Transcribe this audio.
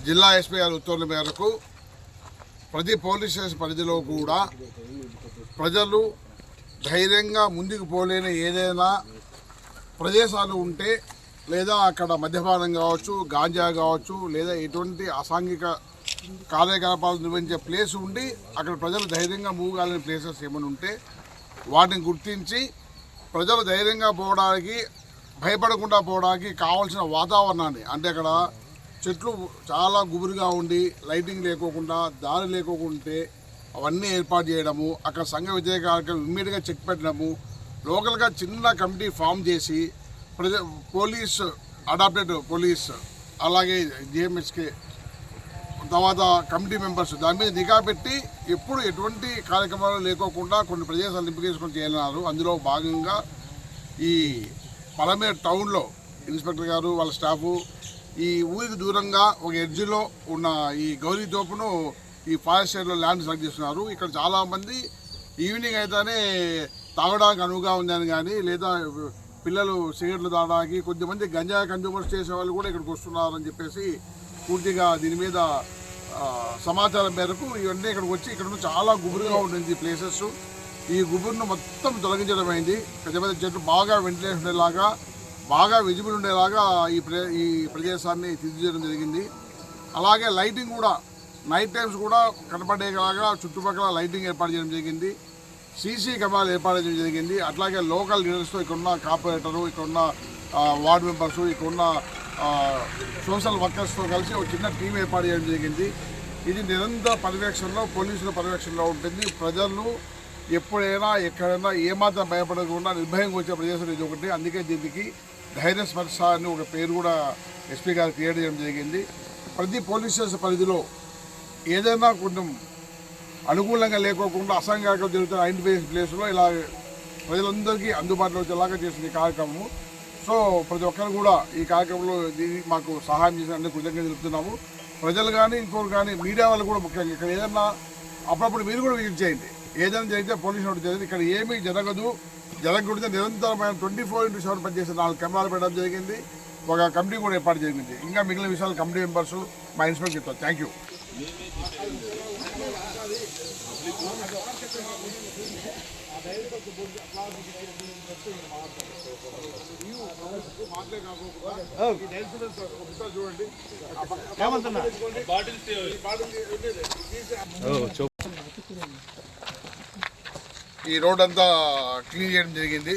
జిల్లా ఎస్పీ గారి ఉత్తర్వుల మేరకు ప్రతి పోలీస్ స్టేషన్ పరిధిలో కూడా ప్రజలు ధైర్యంగా ముందుకు పోలేని ఏదైనా ప్రదేశాలు ఉంటే లేదా అక్కడ మద్యపానం కావచ్చు, గాంజా కావచ్చు, లేదా ఎటువంటి అసాంఘిక కార్యకలాపాలు నిర్వహించే ప్లేస్ ఉండి అక్కడ ప్రజలు ధైర్యంగా మూవ్ కాలేని ప్లేసెస్ ఏమైనా ఉంటే వాటిని గుర్తించి ప్రజలు ధైర్యంగా పోవడానికి, భయపడకుండా పోవడానికి కావాల్సిన వాతావరణాన్ని, అంటే అక్కడ చెట్లు చాలా గుబురుగా ఉండి లైటింగ్ లేకోకుండా, దారి లేకోకుంటే అవన్నీ ఏర్పాటు చేయడము, అక్కడ సంఘ వ్యతిరేక కార్యక్రమం ఇమ్మీడియట్గా చెక్ పెట్టడము, లోకల్గా చిన్న కమిటీ ఫామ్ చేసి పోలీస్, అడాప్టెడ్ పోలీస్, అలాగే జిఎంఎస్కే తర్వాత కమిటీ మెంబర్స్ దాని మీద నిఘా పెట్టి ఎప్పుడు ఎటువంటి కార్యక్రమాలు లేకోకుండా కొన్ని ప్రదేశాలు నింపుకేసుకొని చేయనున్నారు. అందులో భాగంగా ఈ పలమేరు టౌన్లో ఇన్స్పెక్టర్ గారు వాళ్ళ స్టాఫు ఈ ఊరికి దూరంగా ఒక ఎడ్జిలో ఉన్న ఈ గౌరీ తోపును ఈ ఫారెస్ట్ ఏరియాలో ల్యాండ్ సెలెక్ట్ చేస్తున్నారు. ఇక్కడ చాలామంది ఈవినింగ్ అయితేనే తాగడానికి అనువుగా ఉందని కానీ, లేదా పిల్లలు సిగరెట్లు తాగడానికి, కొద్దిమంది గంజాయి కన్జ్యూమర్స్ చేసే వాళ్ళు కూడా ఇక్కడికి వస్తున్నారని చెప్పేసి పూర్తిగా దీని మీద సమాచారం మేరకు ఇవన్నీ ఇక్కడికి వచ్చి ఇక్కడ చాలా గుబురుగా ఉంటుంది ప్లేసెస్. ఈ గుబురును మొత్తం తొలగించడం అయింది. పెద్ద పెద్ద చెట్లు బాగా వెంటిలేషన్ ఉండేలాగా, బాగా విజిబుల్ ఉండేలాగా ఈ ప్రదేశాన్ని తీర్చిదిద్దడం జరిగింది. అలాగే లైటింగ్ కూడా నైట్ టైమ్స్ కూడా కనపడేలాగా చుట్టుపక్కల లైటింగ్ ఏర్పాటు చేయడం జరిగింది. సీసీ కెమెరాలు ఏర్పాటు చేయడం జరిగింది. అట్లాగే లోకల్ లీడర్స్తో, ఇక్కడున్న కార్పొరేటరు, ఇక్కడున్న వార్డు మెంబర్సు, ఇక్కడున్న సోషల్ వర్కర్స్తో కలిసి ఒక చిన్న టీం ఏర్పాటు చేయడం జరిగింది. ఇది నిరంతర పర్యవేక్షణలో, పోలీసుల పర్యవేక్షణలో ఉంటుంది. ప్రజలు ఎప్పుడైనా ఎక్కడైనా ఏమాత్రం భయపడకుండా నిర్భయంగా వచ్చే ప్రదేశం ఇది ఒకటి. అందుకే దీనికి ధైర్య స్పర్శ అని ఒక పేరు కూడా ఎస్పీ గారు క్రియేట్ చేయడం జరిగింది. ప్రతి పోలీస్ స్టేషన్ పరిధిలో ఏదైనా కొంచెం అనుకూలంగా లేకోకుండా అసంఘాతం జరుగుతున్న ఐడెంటిఫై ప్లేస్లో ఇలా ప్రజలందరికీ అందుబాటులో వచ్చేలాగా చేసిన ఈ కార్యక్రమము. సో ప్రతి ఒక్కరు కూడా ఈ కార్యక్రమంలో మాకు సహాయం చేసినందుకు కృతజ్ఞతలు తెలుపుతున్నాము. ప్రజలు కానీ, ఇంకోరు కానీ, మీడియా వాళ్ళు కూడా ముఖ్యంగా ఇక్కడ ఏదన్నా అప్పుడప్పుడు మీరు కూడా విజిట్ చేయండి. ఏదైనా జరిగితే పోలీసు నోటీస్ చేయండి. ఇక్కడ ఏమీ జరగకూడదు నిరంతరమైన 24/7 పనిచేసే 4 కెమెరాలు పెట్టడం జరిగింది. ఒక కమిటీ కూడా ఏర్పాటు జరిగింది. ఇంకా మిగిలిన విషయాలు కమిటీ మెంబర్స్, మా ఇన్స్పెక్టర్ చెప్తారు. Thank you. ఈ రోడ్ అంతా క్లీన్ చేయడం జరిగింది.